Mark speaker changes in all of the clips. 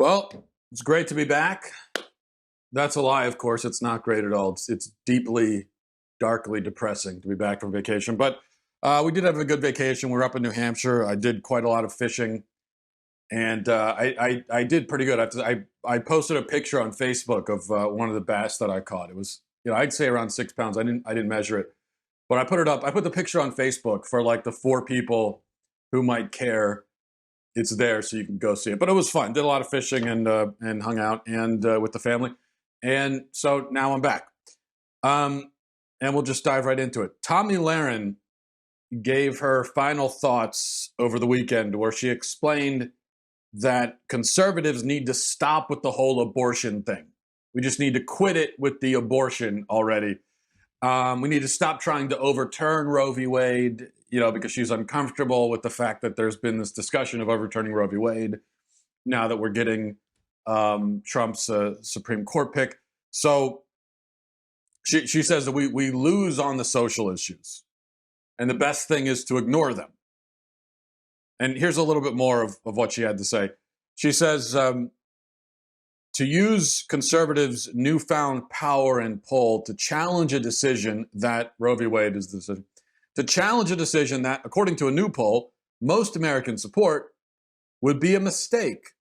Speaker 1: Well, it's great to be back. That's a lie, of course. It's not great at all. It's deeply, darkly depressing to be back from vacation. But we did have a good vacation. We were up in New Hampshire. I did quite a lot of fishing, and I did pretty good. I posted a picture on Facebook of one of the bass that I caught. It was, I'd say around 6 pounds. I didn't measure it, but I put it up. I put the picture on Facebook for like the 4 people who might care. It's there, so you can go see it. But it was fun. Did a lot of fishing and hung out and with the family. And so now I'm back. And we'll just dive right into it. Tomi Lahren gave her final thoughts over the weekend where she explained that conservatives need to stop with the whole abortion thing. We just need to quit it with the abortion already. We need to stop trying to overturn Roe v. Wade, because she's uncomfortable with the fact that there's been this discussion of overturning Roe v. Wade now that we're getting Trump's Supreme Court pick. So she says that we lose on the social issues, and the best thing is to ignore them. And here's a little bit more of what she had to say. She says, to use conservatives' newfound power and pull to challenge a decision that Roe v. Wade is the decision, to challenge a decision that, according to a new poll, most Americans support, would be a mistake.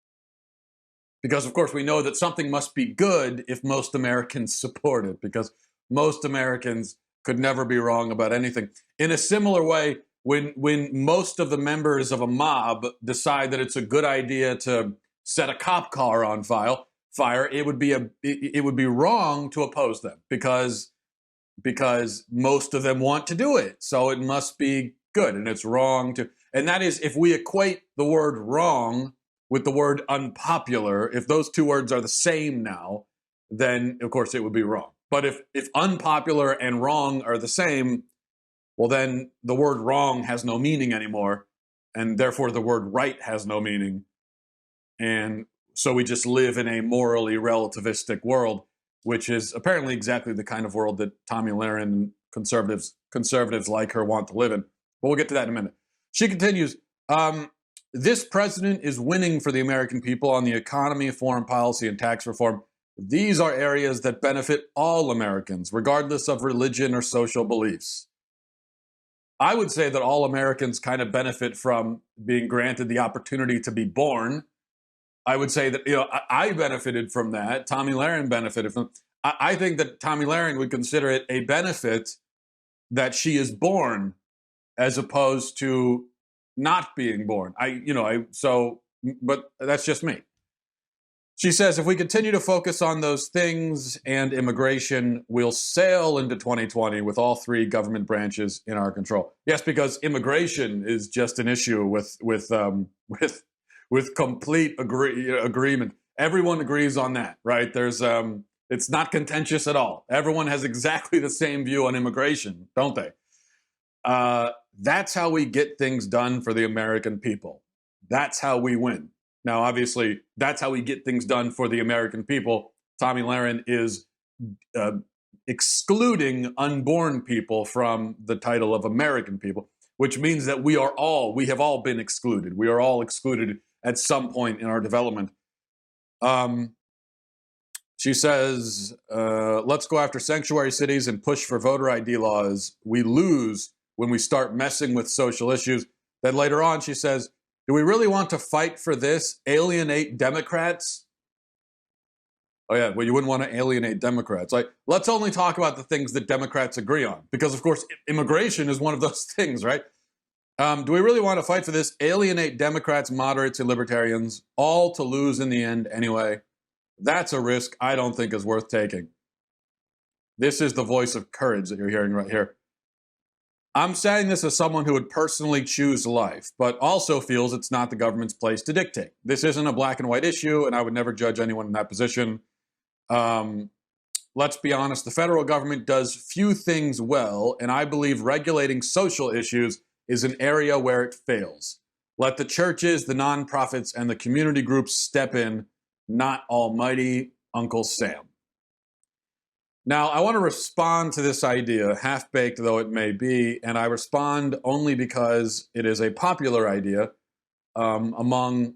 Speaker 1: Because, of course, we know that something must be good if most Americans support it, because most Americans could never be wrong about anything. In a similar way, when most of the members of a mob decide that it's a good idea to set a cop car on fire, it would be wrong to oppose them because most of them want to do it. So it must be good, and it's wrong to. And that is, if we equate the word wrong with the word unpopular, if those two words are the same now, then of course it would be wrong. But if unpopular and wrong are the same, well, then the word wrong has no meaning anymore, and therefore the word right has no meaning. And so we just live in a morally relativistic world, which is apparently exactly the kind of world that Tomi Lahren and conservatives like her want to live in. But we'll get to that in a minute. She continues, this president is winning for the American people on the economy, foreign policy, and tax reform. These are areas that benefit all Americans, regardless of religion or social beliefs. I would say that all Americans kind of benefit from being granted the opportunity to be born. I would say that, I benefited from that. Tomi Lahren benefited from it. I think that Tomi Lahren would consider it a benefit that she is born as opposed to not being born. But that's just me. She says, if we continue to focus on those things and immigration, we'll sail into 2020 with all 3 government branches in our control. Yes, because immigration is just an issue with complete agreement. Everyone agrees on that, right? It's not contentious at all. Everyone has exactly the same view on immigration, don't they? That's how we get things done for the American people. That's how we win. Now, obviously, that's how we get things done for the American people. Tomi Lahren is excluding unborn people from the title of American people, which means that we have all been excluded. We are all excluded at some point in our development. She says, let's go after sanctuary cities and push for voter ID laws. We lose when we start messing with social issues. Then later on, she says, do we really want to fight for this? Alienate Democrats? Oh, yeah, well, you wouldn't want to alienate Democrats. Like, let's only talk about the things that Democrats agree on. Because, of course, immigration is one of those things, right? Do we really want to fight for this? Alienate Democrats, moderates, and libertarians, all to lose in the end anyway. That's a risk I don't think is worth taking. This is the voice of courage that you're hearing right here. I'm saying this as someone who would personally choose life, but also feels it's not the government's place to dictate. This isn't a black and white issue, and I would never judge anyone in that position. Let's be honest, the federal government does few things well, and I believe regulating social issues is an area where it fails. Let the churches, the nonprofits, and the community groups step in, not almighty Uncle Sam. Now, I want to respond to this idea, half-baked though it may be, and I respond only because it is a popular idea among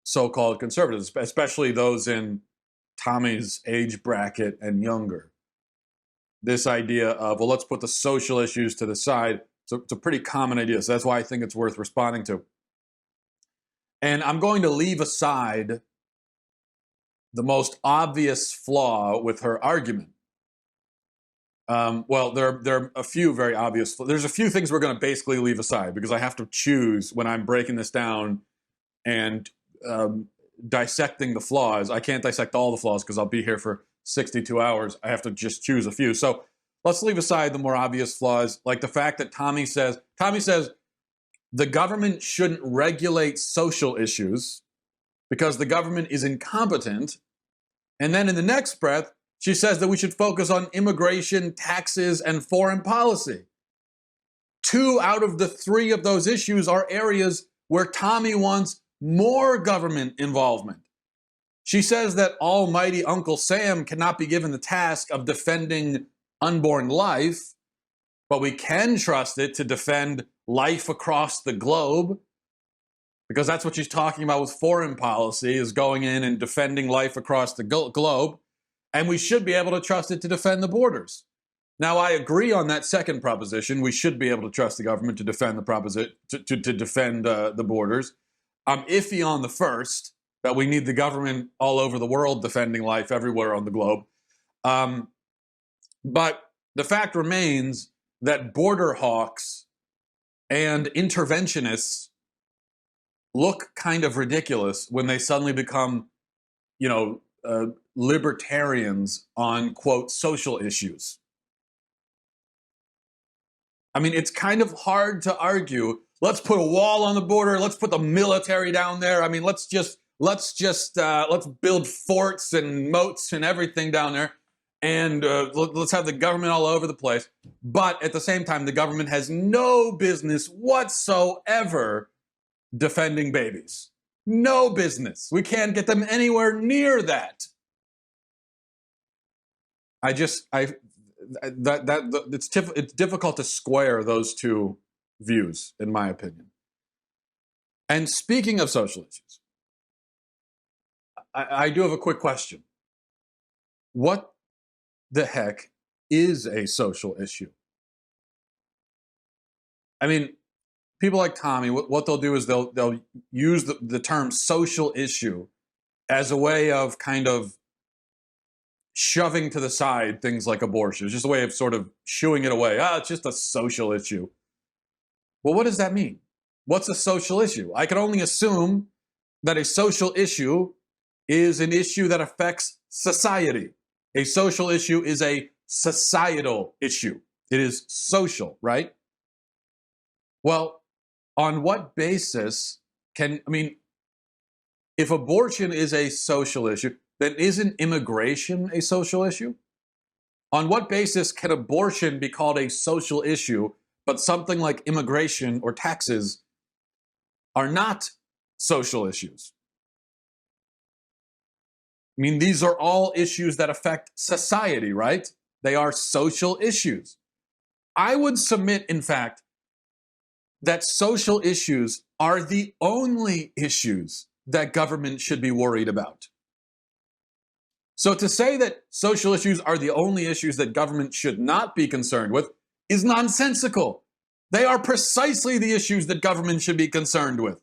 Speaker 1: so-called conservatives, especially those in Tomi's age bracket and younger. This idea of, well, let's put the social issues to the side. So it's a pretty common idea. So that's why I think it's worth responding to. And I'm going to leave aside the most obvious flaw with her argument. Well, there are a few very obvious. There's a few things we're going to basically leave aside because I have to choose when I'm breaking this down and dissecting the flaws. I can't dissect all the flaws because I'll be here for 62 hours. I have to just choose a few. So let's leave aside the more obvious flaws, like the fact that Tomi says the government shouldn't regulate social issues because the government is incompetent. And then in the next breath, she says that we should focus on immigration, taxes, and foreign policy. 2 out of the 3 of those issues are areas where Tomi wants more government involvement. She says that almighty Uncle Sam cannot be given the task of defending unborn life, but we can trust it to defend life across the globe, because that's what she's talking about with foreign policy, is going in and defending life across the globe, and we should be able to trust it to defend the borders. Now, I agree on that second proposition. We should be able to trust the government to defend the defend the borders. I'm iffy on the first, that we need the government all over the world defending life everywhere on the globe. But the fact remains that border hawks and interventionists look kind of ridiculous when they suddenly become, libertarians on, quote, social issues. I mean, it's kind of hard to argue, let's put a wall on the border, let's put the military down there. I mean, let's build forts and moats and everything down there, and let's have the government all over the place. But at the same time, the government has no business whatsoever defending babies. No business. We can't get them anywhere near that. It's difficult to square those two views, in my opinion. And speaking of social issues, I do have a quick question. What the heck is a social issue? I mean, people like Tomi, what they'll do is they'll use the term social issue as a way of kind of shoving to the side things like abortion. It's just a way of sort of shooing it away. It's just a social issue. Well, what does that mean? What's a social issue? I can only assume that a social issue is an issue that affects society. A social issue is a societal issue. It is social, right? Well, on what basis if abortion is a social issue, then isn't immigration a social issue? On what basis can abortion be called a social issue, but something like immigration or taxes are not social issues? I mean, these are all issues that affect society, right? They are social issues. I would submit, in fact, that social issues are the only issues that government should be worried about. So to say that social issues are the only issues that government should not be concerned with is nonsensical. They are precisely the issues that government should be concerned with.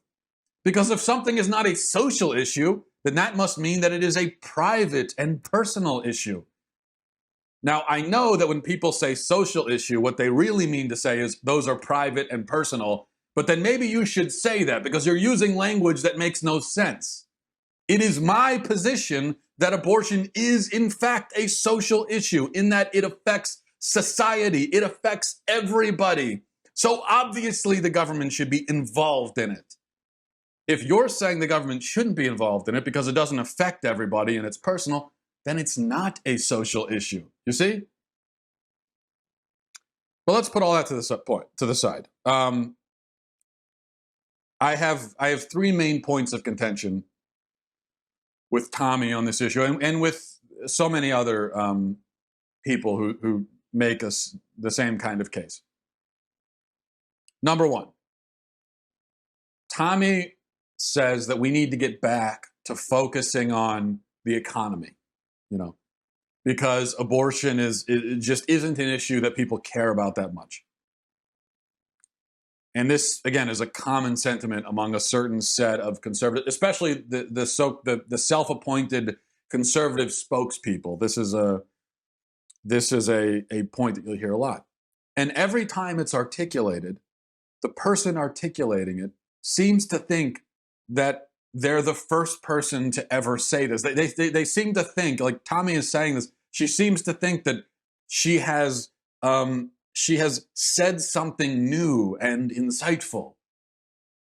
Speaker 1: Because if something is not a social issue, then that must mean that it is a private and personal issue. Now, I know that when people say social issue, what they really mean to say is those are private and personal, but then maybe you should say that because you're using language that makes no sense. It is my position that abortion is, in fact, a social issue in that it affects society. It affects everybody. So obviously the government should be involved in it. If you're saying the government shouldn't be involved in it because it doesn't affect everybody and it's personal, then it's not a social issue. You see? But let's put all that to the side. I have 3 main points of contention with Tomi on this issue, and with so many other people who make us the same kind of case. Number 1, Tomi says that we need to get back to focusing on the economy, because abortion it just isn't an issue that people care about that much. And this, again, is a common sentiment among a certain set of conservative, especially the self-appointed conservative spokespeople. This is a point that you'll hear a lot. And every time it's articulated, the person articulating it seems to think that they're the first person to ever say this. They seem to think, like Tomi is saying this, she seems to think that she has said something new and insightful.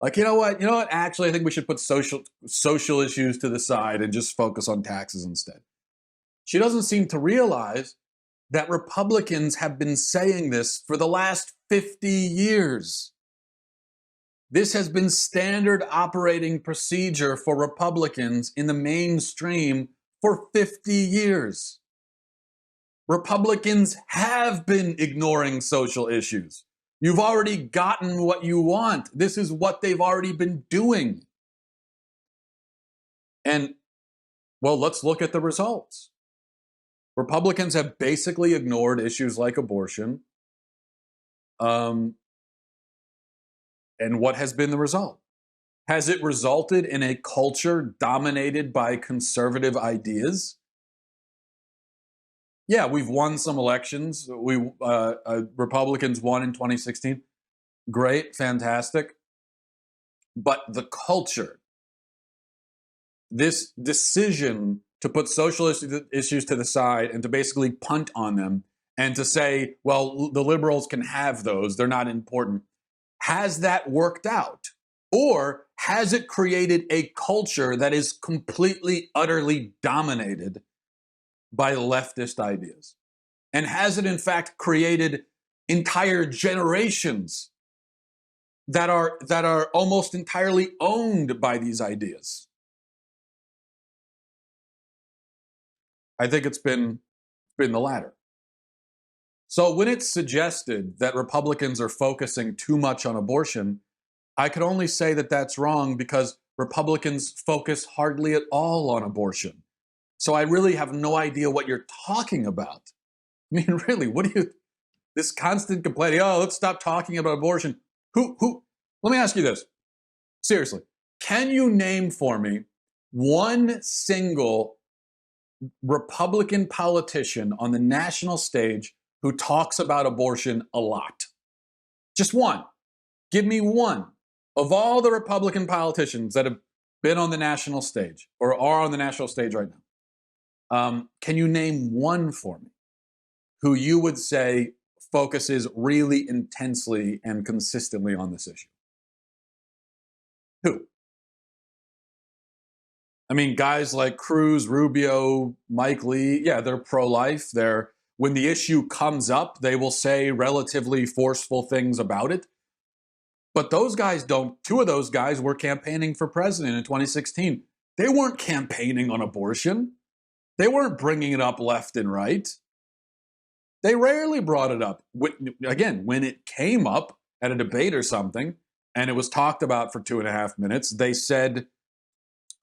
Speaker 1: Like, you know what? Actually, I think we should put social issues to the side and just focus on taxes instead. She doesn't seem to realize that Republicans have been saying this for the last 50 years. This has been standard operating procedure for Republicans in the mainstream for 50 years. Republicans have been ignoring social issues. You've already gotten what you want. This is what they've already been doing. And, well, let's look at the results. Republicans have basically ignored issues like abortion. And what has been the result? Has it resulted in a culture dominated by conservative ideas? Yeah, we've won some elections. Republicans won in 2016. Great, fantastic. But the culture, this decision to put social issues to the side and to basically punt on them and to say, well, the liberals can have those, they're not important. Has that worked out? Or has it created a culture that is completely, utterly dominated by leftist ideas? And has it in fact created entire generations that are almost entirely owned by these ideas? I think it's been the latter. So when it's suggested that Republicans are focusing too much on abortion, I can only say that that's wrong because Republicans focus hardly at all on abortion. So I really have no idea what you're talking about. I mean, really, this constant complaining, oh, let's stop talking about abortion. Let me ask you this. Seriously, can you name for me one single Republican politician on the national stage who talks about abortion a lot? Just one. Give me one. Of all the Republican politicians that have been on the national stage or are on the national stage right now, can you name one for me who you would say focuses really intensely and consistently on this issue? Who? I mean, guys like Cruz, Rubio, Mike Lee, yeah, they're pro-life. When the issue comes up, they will say relatively forceful things about it. But those guys don't. Two of those guys were campaigning for president in 2016. They weren't campaigning on abortion. They weren't bringing it up left and right. They rarely brought it up. Again, when it came up at a debate or something, and it was talked about for 2.5 minutes, they said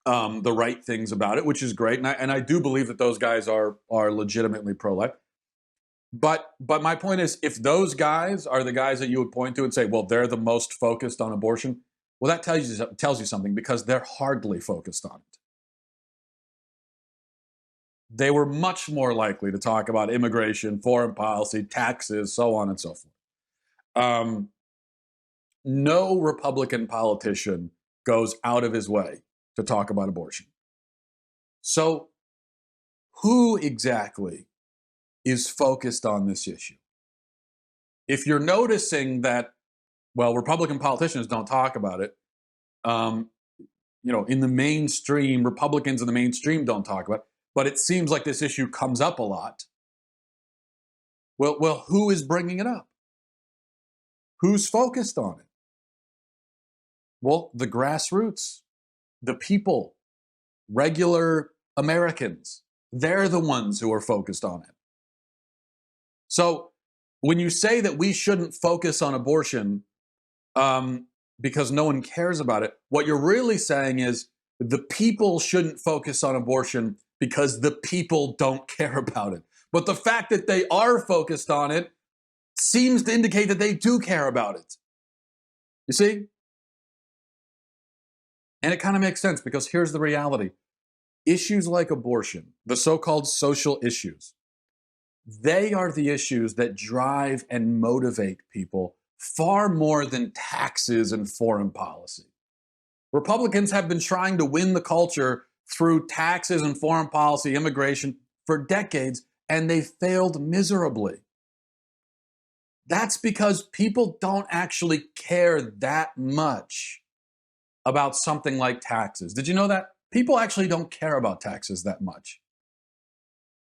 Speaker 1: the right things about it, which is great. And I do believe that those guys are legitimately pro-life. But my point is, if those guys are the guys that you would point to and say, well, they're the most focused on abortion, well, that tells you something, because they're hardly focused on it. They were much more likely to talk about immigration, foreign policy, taxes, so on and so forth. No Republican politician goes out of his way to talk about abortion. So who exactly is focused on this issue? If you're noticing that, well, Republican politicians don't talk about it, in the mainstream, Republicans in the mainstream don't talk about it, but it seems like this issue comes up a lot. Well, who is bringing it up? Who's focused on it? Well, the grassroots, the people, regular Americans, they're the ones who are focused on it. So when you say that we shouldn't focus on abortion, because no one cares about it. What you're really saying is the people shouldn't focus on abortion because the people don't care about it. But the fact that they are focused on it seems to indicate that they do care about it. You see? And it kind of makes sense because here's the reality. Issues like abortion, the so-called social issues, they are the issues that drive and motivate people far more than taxes and foreign policy. Republicans have been trying to win the culture through taxes and foreign policy, immigration for decades, and they failed miserably. That's because people don't actually care that much about something like taxes. Did you know that? People actually don't care about taxes that much.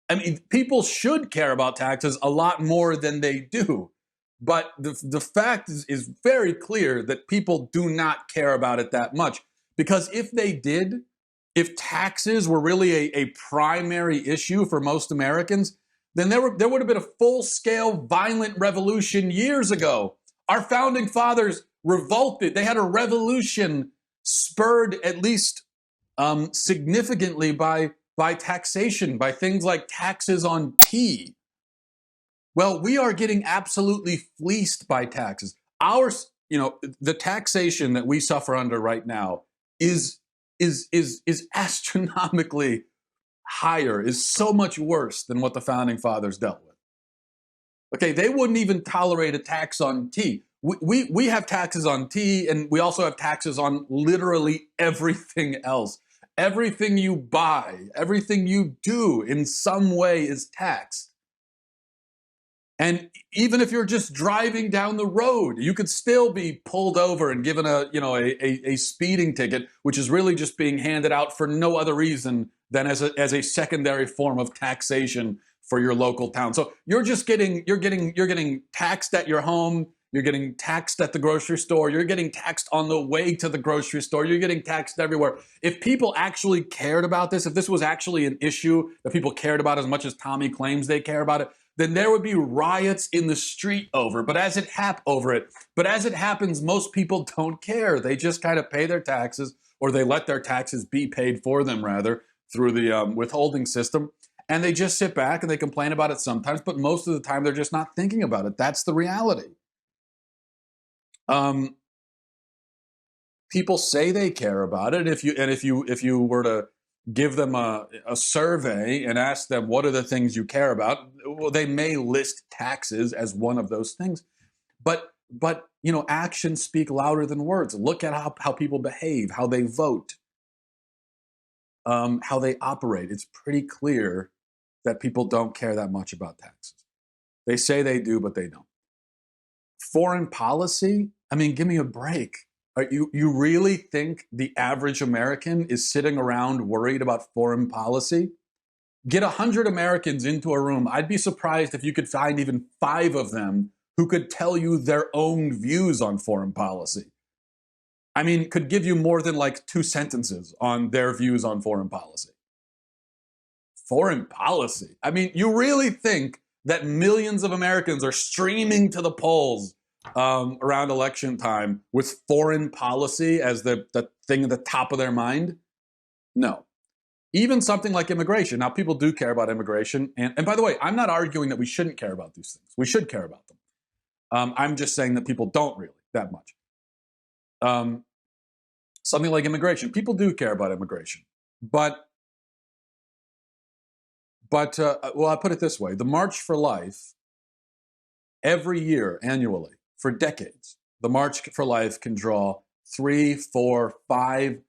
Speaker 1: I mean, people should care about taxes a lot more than they do. But the fact is very clear that people do not care about it that much. Because if they did, if taxes were really a primary issue for most Americans, then there would have been a full-scale violent revolution years ago. Our founding fathers revolted. They had a revolution spurred at least significantly by taxation, by things like taxes on tea. Well, we are getting absolutely fleeced by taxes. The taxation that we suffer under right now is astronomically higher, is so much worse than what the founding fathers dealt with. Okay, they wouldn't even tolerate a tax on tea. We have taxes on tea, and we also have taxes on literally everything else. Everything you buy, everything you do in some way is taxed. And even if you're just driving down the road, you could still be pulled over and given a speeding ticket, which is really just being handed out for no other reason than as a secondary form of taxation for your local town. So you're getting taxed at your home, you're getting taxed at the grocery store, you're getting taxed on the way to the grocery store, you're getting taxed everywhere. If people actually cared about this, if this was actually an issue that people cared about as much as Tomi claims they care about it, then there would be riots in the street over it. But as it happens, most people don't care. They just kind of pay their taxes, or they let their taxes be paid for them, rather, through the withholding system. And they just sit back and they complain about it sometimes, but most of the time they're just not thinking about it. That's the reality. People say they care about it. If you were to give them a survey and ask them what are the things you care about, well, they may list taxes as one of those things. But actions speak louder than words. Look at how people behave, how they vote, how they operate. It's pretty clear that people don't care that much about taxes. They say they do, but they don't. Foreign policy, I mean, give me a break. You really think the average American is sitting around worried about foreign policy? Get 100 Americans into a room. I'd be surprised if you could find even 5 of them who could tell you their own views on foreign policy. I mean, could give you more than like 2 sentences on their views on foreign policy. Foreign policy? I mean, you really think that millions of Americans are streaming to the polls around election time with foreign policy as the thing at the top of their mind? No. Even something like immigration. Now, people do care about immigration. And by the way, I'm not arguing that we shouldn't care about these things. We should care about them. I'm just saying that people don't really that much. Something like immigration. People do care about immigration. But I put it this way. The March for Life, every year, annually, for decades, the March for Life can draw 300,000, 400,000,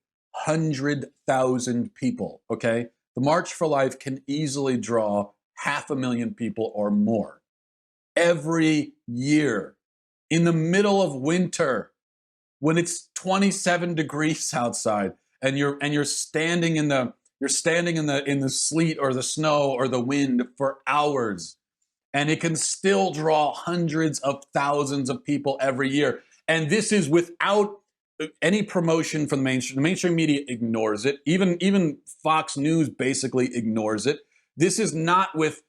Speaker 1: 500,000 people, okay? The March for Life can easily draw 500,000 people or more every year in the middle of winter when it's 27 degrees outside and you're standing in the sleet or the snow or the wind for hours. And it can still draw hundreds of thousands of people every year. And this is without any promotion from the mainstream. The mainstream media ignores it. Even Fox News basically ignores it. This is not with,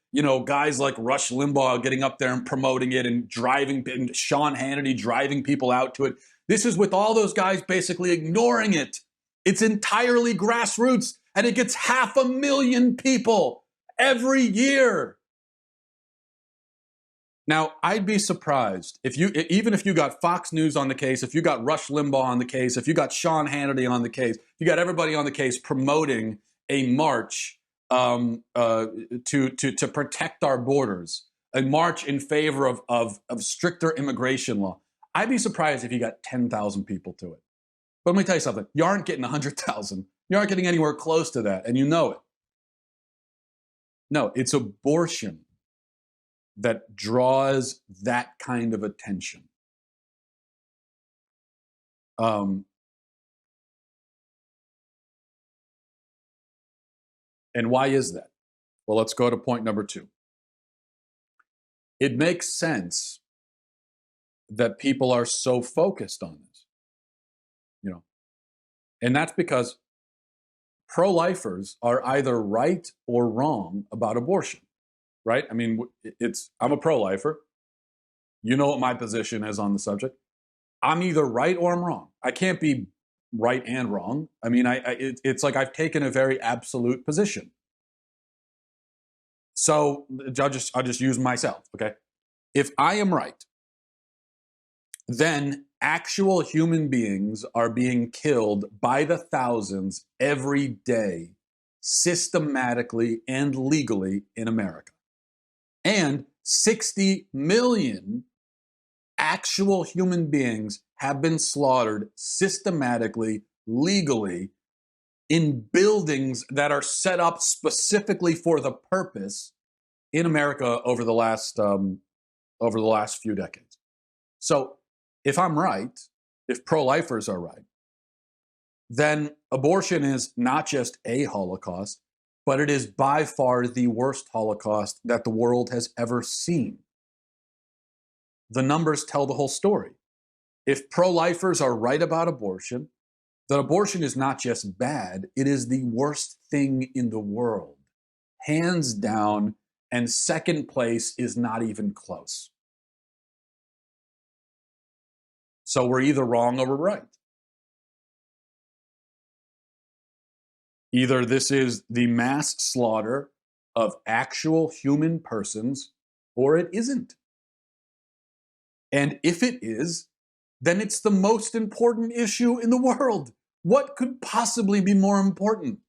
Speaker 1: guys like Rush Limbaugh getting up there and promoting it and Sean Hannity driving people out to it. This is with all those guys basically ignoring it. It's entirely grassroots, and it gets 500,000 people every year. Now, I'd be surprised even if you got Fox News on the case, if you got Rush Limbaugh on the case, if you got Sean Hannity on the case, if you got everybody on the case promoting a march to protect our borders, a march in favor of stricter immigration law. I'd be surprised if you got 10,000 people to it. But let me tell you something. You aren't getting 100,000. You aren't getting anywhere close to that, and you know it. No, it's abortion that draws that kind of attention. And why is that? Well, let's go to point number 2. It makes sense that people are so focused on this, and that's because pro-lifers are either right or wrong about abortion, right? I mean, I'm a pro-lifer. You know what my position is on the subject. I'm either right or I'm wrong. I can't be right and wrong. I mean, it's like I've taken a very absolute position. So I'll just use myself, okay? If I am right, then actual human beings are being killed by the thousands every day, systematically and legally in America. And 60 million actual human beings have been slaughtered systematically, legally, in buildings that are set up specifically for the purpose in America over the last few decades. So if I'm right, if pro-lifers are right, then abortion is not just a Holocaust, but it is by far the worst Holocaust that the world has ever seen. The numbers tell the whole story. If pro-lifers are right about abortion, then abortion is not just bad, it is the worst thing in the world. Hands down, and second place is not even close. So we're either wrong or we're right. Either this is the mass slaughter of actual human persons, or it isn't. And if it is, then it's the most important issue in the world. What could possibly be more important?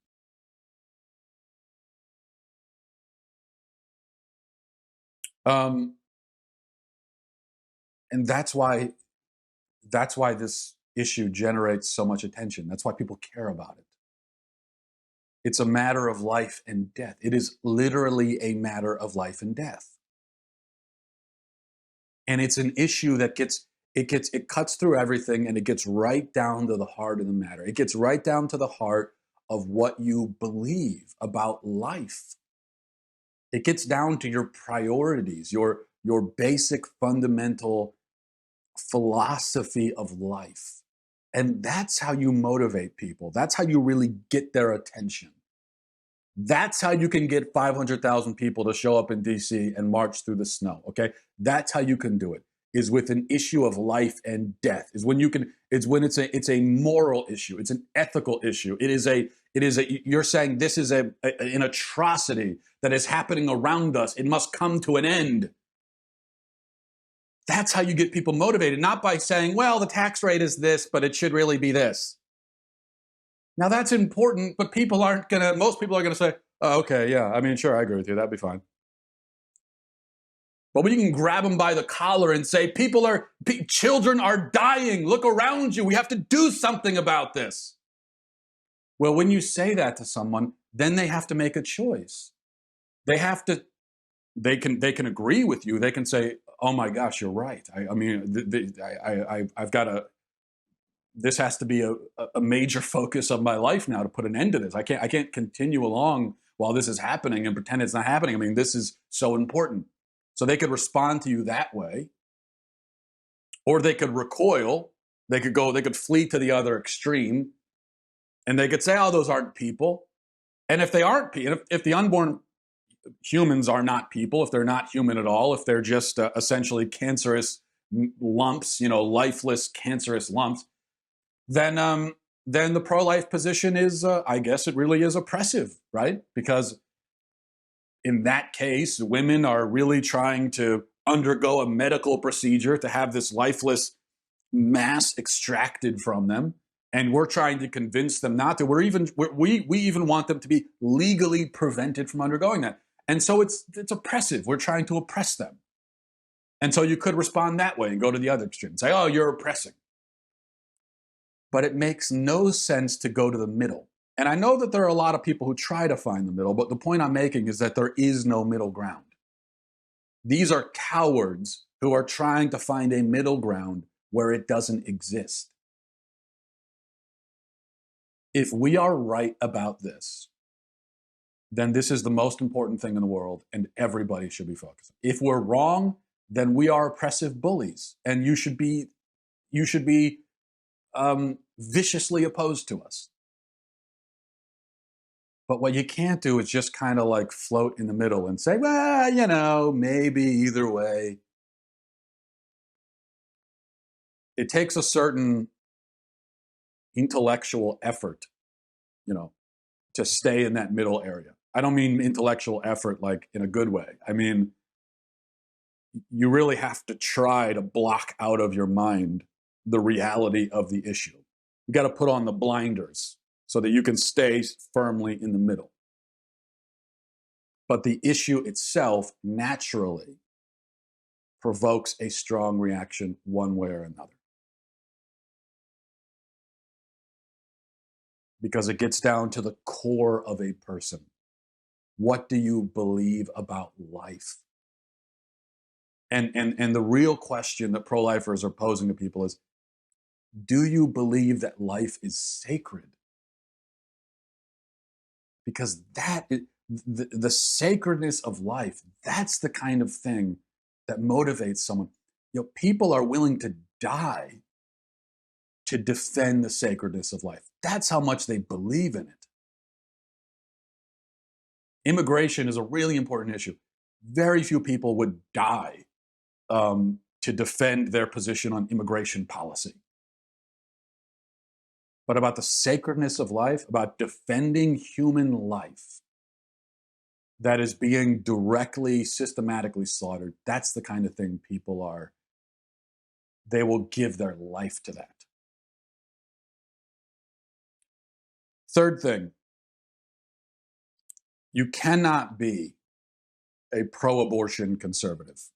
Speaker 1: And that's why this issue generates so much attention. That's why people care about it. It's a matter of life and death. It is literally a matter of life and death. And it's an issue that it cuts through everything, and it gets right down to the heart of the matter. It gets right down to the heart of what you believe about life. It gets down to your priorities, your basic fundamental philosophy of life. And that's how you motivate people. That's how you really get their attention. That's how you can get 500,000 people to show up in DC and march through the snow, okay? That's how you can do it, is with an issue of life and death. It's when it's a moral issue. It's an ethical issue. You're saying this is an atrocity that is happening around us. It must come to an end. That's how you get people motivated, not by saying, well, the tax rate is this, but it should really be this. Now that's important, but most people are gonna say, oh, okay, yeah, I mean, sure, I agree with you, that'd be fine. But when you can grab them by the collar and say, children are dying, look around you, we have to do something about this. Well, when you say that to someone, then they have to make a choice. They can agree with you. They can say, oh my gosh, you're right. This has to be a major focus of my life now to put an end to this. I can't continue along while this is happening and pretend it's not happening. I mean, this is so important. So they could respond to you that way, or they could recoil. They could flee to the other extreme, and they could say, oh, those aren't people. And if they aren't, if the unborn humans are not people, if they're not human at all, if they're just essentially cancerous lumps, lifeless, cancerous lumps, then the pro-life position is, I guess it really is oppressive, right? Because in that case, women are really trying to undergo a medical procedure to have this lifeless mass extracted from them. And we're trying to convince them not to. We even want them to be legally prevented from undergoing that. And so it's oppressive. We're trying to oppress them. And so you could respond that way and go to the other extreme and say, oh, you're oppressing. But it makes no sense to go to the middle. And I know that there are a lot of people who try to find the middle, but the point I'm making is that there is no middle ground. These are cowards who are trying to find a middle ground where it doesn't exist. If we are right about this, then this is the most important thing in the world, and everybody should be focused. If we're wrong, then we are oppressive bullies, and you should be viciously opposed to us. But what you can't do is just kind of like float in the middle and say, well, maybe either way. It takes a certain intellectual effort, to stay in that middle area. I don't mean intellectual effort like in a good way. I mean, you really have to try to block out of your mind the reality of the issue. You got to put on the blinders so that you can stay firmly in the middle. But the issue itself naturally provokes a strong reaction one way or another. Because it gets down to the core of a person. What do you believe about life? And the real question that pro-lifers are posing to people is, do you believe that life is sacred? Because that is, the sacredness of life, that's the kind of thing that motivates someone. People are willing to die to defend the sacredness of life. That's how much they believe in it. Immigration is a really important issue. Very few people would die to defend their position on immigration policy. But about the sacredness of life, about defending human life that is being directly, systematically slaughtered, that's the kind of thing they will give their life to that. Third thing, you cannot be a pro-abortion conservative.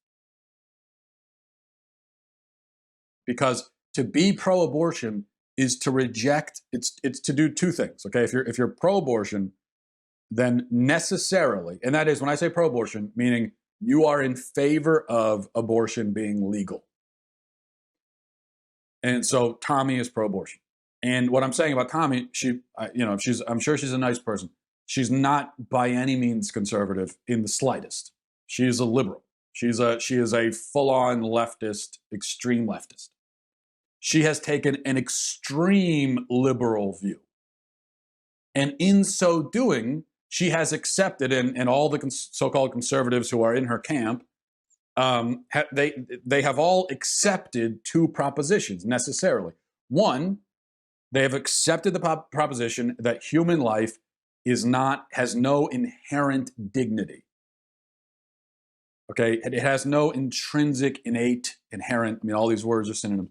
Speaker 1: Because to be pro-abortion is to reject, it's to do two things, okay? If you're pro-abortion, then necessarily, and that is when I say pro-abortion, meaning you are in favor of abortion being legal. And so Tomi is pro-abortion. And what I'm saying about Tomi, I'm sure she's a nice person. She's not by any means conservative in the slightest. She is a liberal. She is a full-on leftist, extreme leftist. She has taken an extreme liberal view. And in so doing, she has accepted, and all the so-called conservatives who are in her camp, they have all accepted two propositions necessarily. One, they have accepted the proposition that human life has no inherent dignity. Okay, it has no intrinsic, innate, inherent. I mean, all these words are synonyms.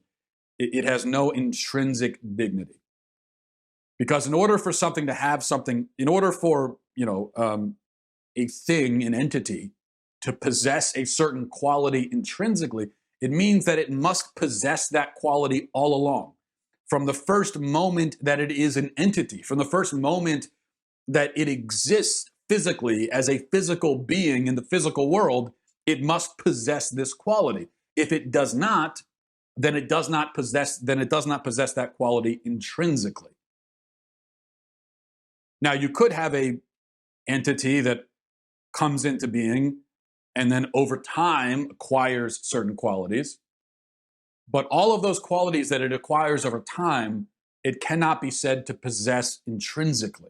Speaker 1: It has no intrinsic dignity. Because in order for something to have something, in order for a thing, an entity, to possess a certain quality intrinsically, it means that it must possess that quality all along. From the first moment that it is an entity, from the first moment that it exists physically as a physical being in the physical world, it must possess this quality. If it does not, then it does not possess that quality intrinsically. Now, you could have a entity that comes into being and then over time acquires certain qualities. But all of those qualities that it acquires over time, it cannot be said to possess intrinsically.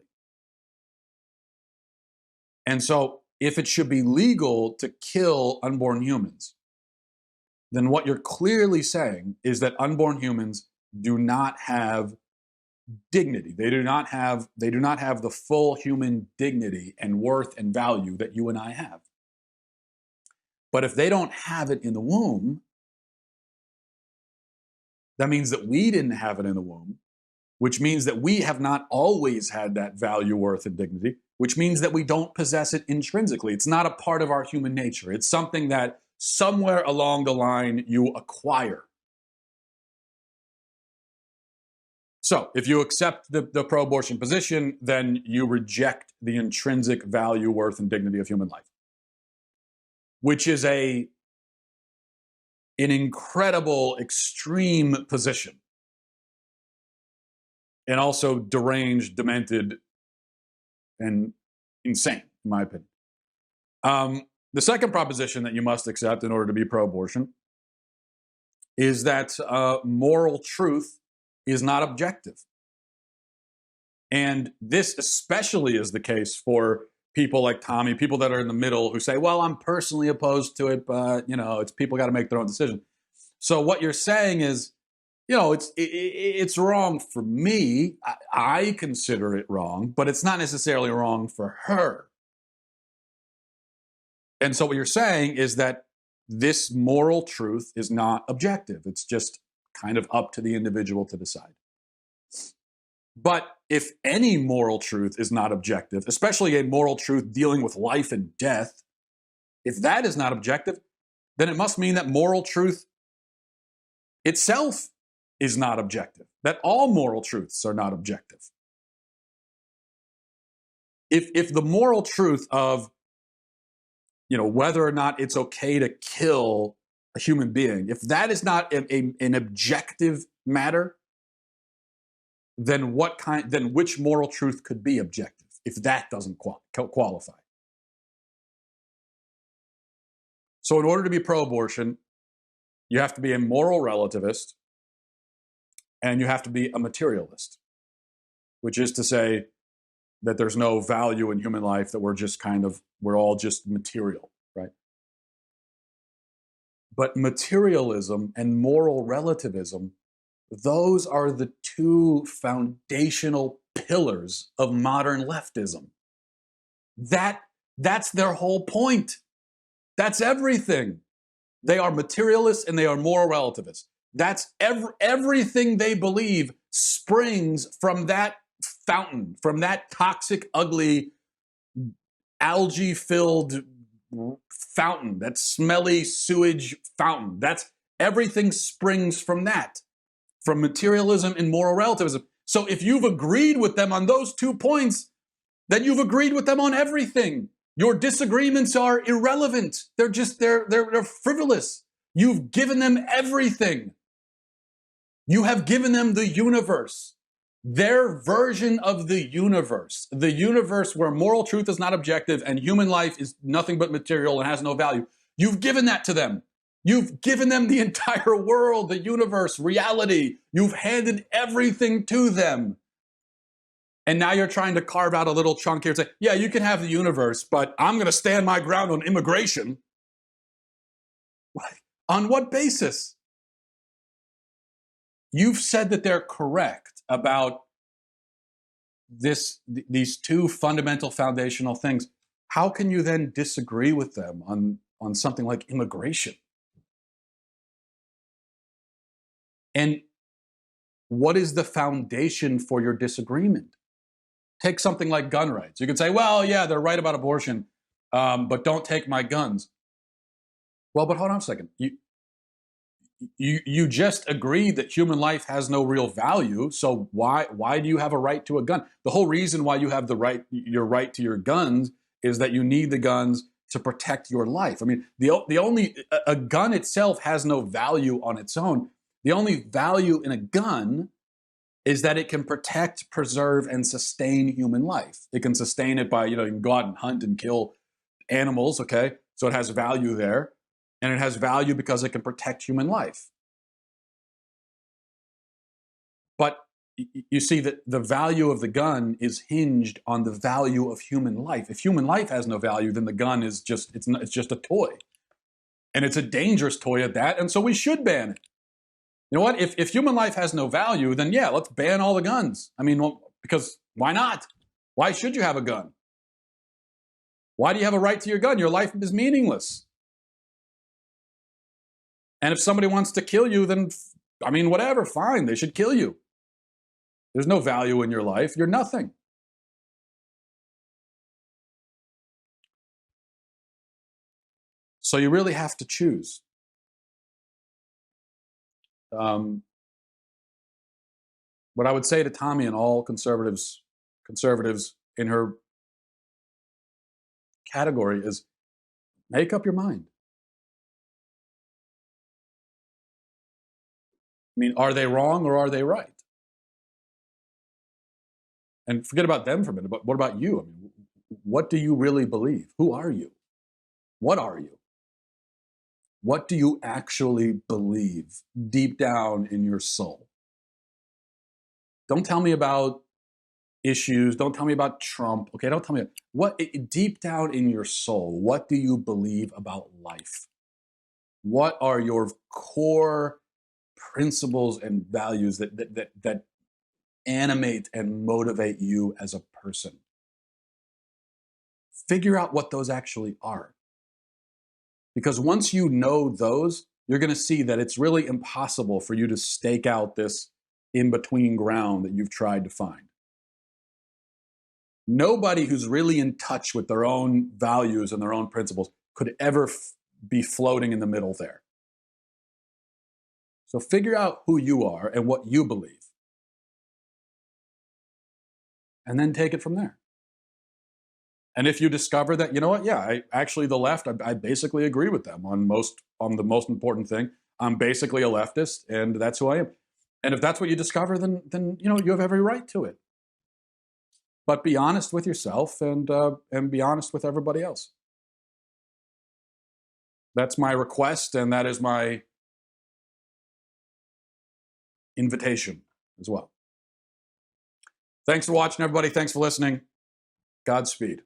Speaker 1: And so if it should be legal to kill unborn humans, then what you're clearly saying is that unborn humans do not have dignity. They do not have the full human dignity and worth and value that you and I have. But if they don't have it in the womb, that means that we didn't have it in the womb, which means that we have not always had that value, worth, and dignity, which means that we don't possess it intrinsically. It's not a part of our human nature. It's something that somewhere along the line you acquire. So if you accept the pro-abortion position, then you reject the intrinsic value, worth, and dignity of human life, which is an incredible, extreme position, and also deranged, demented, and insane, in my opinion. The second proposition that you must accept in order to be pro-abortion is that moral truth is not objective. And this especially is the case for people like Tomi, people that are in the middle who say, well, I'm personally opposed to it, but, it's people got to make their own decision. So what you're saying is, it's wrong for me. I consider it wrong, but it's not necessarily wrong for her. And so what you're saying is that this moral truth is not objective. It's just kind of up to the individual to decide. But if any moral truth is not objective, especially a moral truth dealing with life and death, if that is not objective, then it must mean that moral truth itself is not objective, that all moral truths are not objective. If the moral truth of, whether or not it's okay to kill a human being, if that is not an objective matter, then which moral truth could be objective if that doesn't qualify? So in order to be pro-abortion, you have to be a moral relativist and you have to be a materialist, which is to say that there's no value in human life, that we're all just material, right? But materialism and moral relativism, those are the two foundational pillars of modern leftism. That's their whole point. That's everything. They are materialists and they are moral relativists. That's everything they believe springs from that fountain, from that toxic, ugly, algae-filled fountain, that smelly sewage fountain. Everything springs from that, from materialism and moral relativism. So if you've agreed with them on those 2 points, then you've agreed with them on everything. Your disagreements are irrelevant. They're frivolous. You've given them everything. You have given them the universe, their version of the universe where moral truth is not objective and human life is nothing but material and has no value. You've given that to them. You've given them the entire world, the universe, reality. You've handed everything to them. And now you're trying to carve out a little chunk here and say, yeah, you can have the universe, but I'm going to stand my ground on immigration. On what basis? You've said that they're correct about these two fundamental foundational things. How can you then disagree with them on something like immigration? And what is the foundation for your disagreement? Take something like gun rights. You could say, well, yeah, they're right about abortion, but don't take my guns. Well, but hold on a second. You just agreed that human life has no real value, so why do you have a right to a gun? The whole reason why you have your right to your guns is that you need the guns to protect your life. I mean, a gun itself has no value on its own. The only value in a gun is that it can protect, preserve, and sustain human life. It can sustain it by, you can go out and hunt and kill animals, okay? So it has value there. And it has value because it can protect human life. But you see that the value of the gun is hinged on the value of human life. If human life has no value, then the gun is just a toy. And it's a dangerous toy at that, and so we should ban it. You know what? If human life has no value, then yeah, let's ban all the guns. I mean, well, because why not? Why should you have a gun? Why do you have a right to your gun? Your life is meaningless. And if somebody wants to kill you, then, I mean, whatever, fine, they should kill you. There's no value in your life. You're nothing. So you really have to choose. What I would say to Tomi and all conservatives in her category is make up your mind. I mean, are they wrong or are they right? And forget about them for a minute, but what about you? I mean, what do you really believe? Who are you? What are you? What do you actually believe deep down in your soul? Don't tell me about issues. Don't tell me about Trump. Okay, don't tell me what deep down in your soul, what do you believe about life? What are your core principles and values that animate and motivate you as a person? Figure out what those actually are. Because once you know those, you're going to see that it's really impossible for you to stake out this in-between ground that you've tried to find. Nobody who's really in touch with their own values and their own principles could ever be floating in the middle there. So figure out who you are and what you believe. And then take it from there. And if you discover that, you know what, yeah, the left, I basically agree with them on the most important thing. I'm basically a leftist, and that's who I am. And if that's what you discover, then you know you have every right to it. But be honest with yourself and be honest with everybody else. That's my request, and that is my invitation as well. Thanks for watching, everybody. Thanks for listening. Godspeed.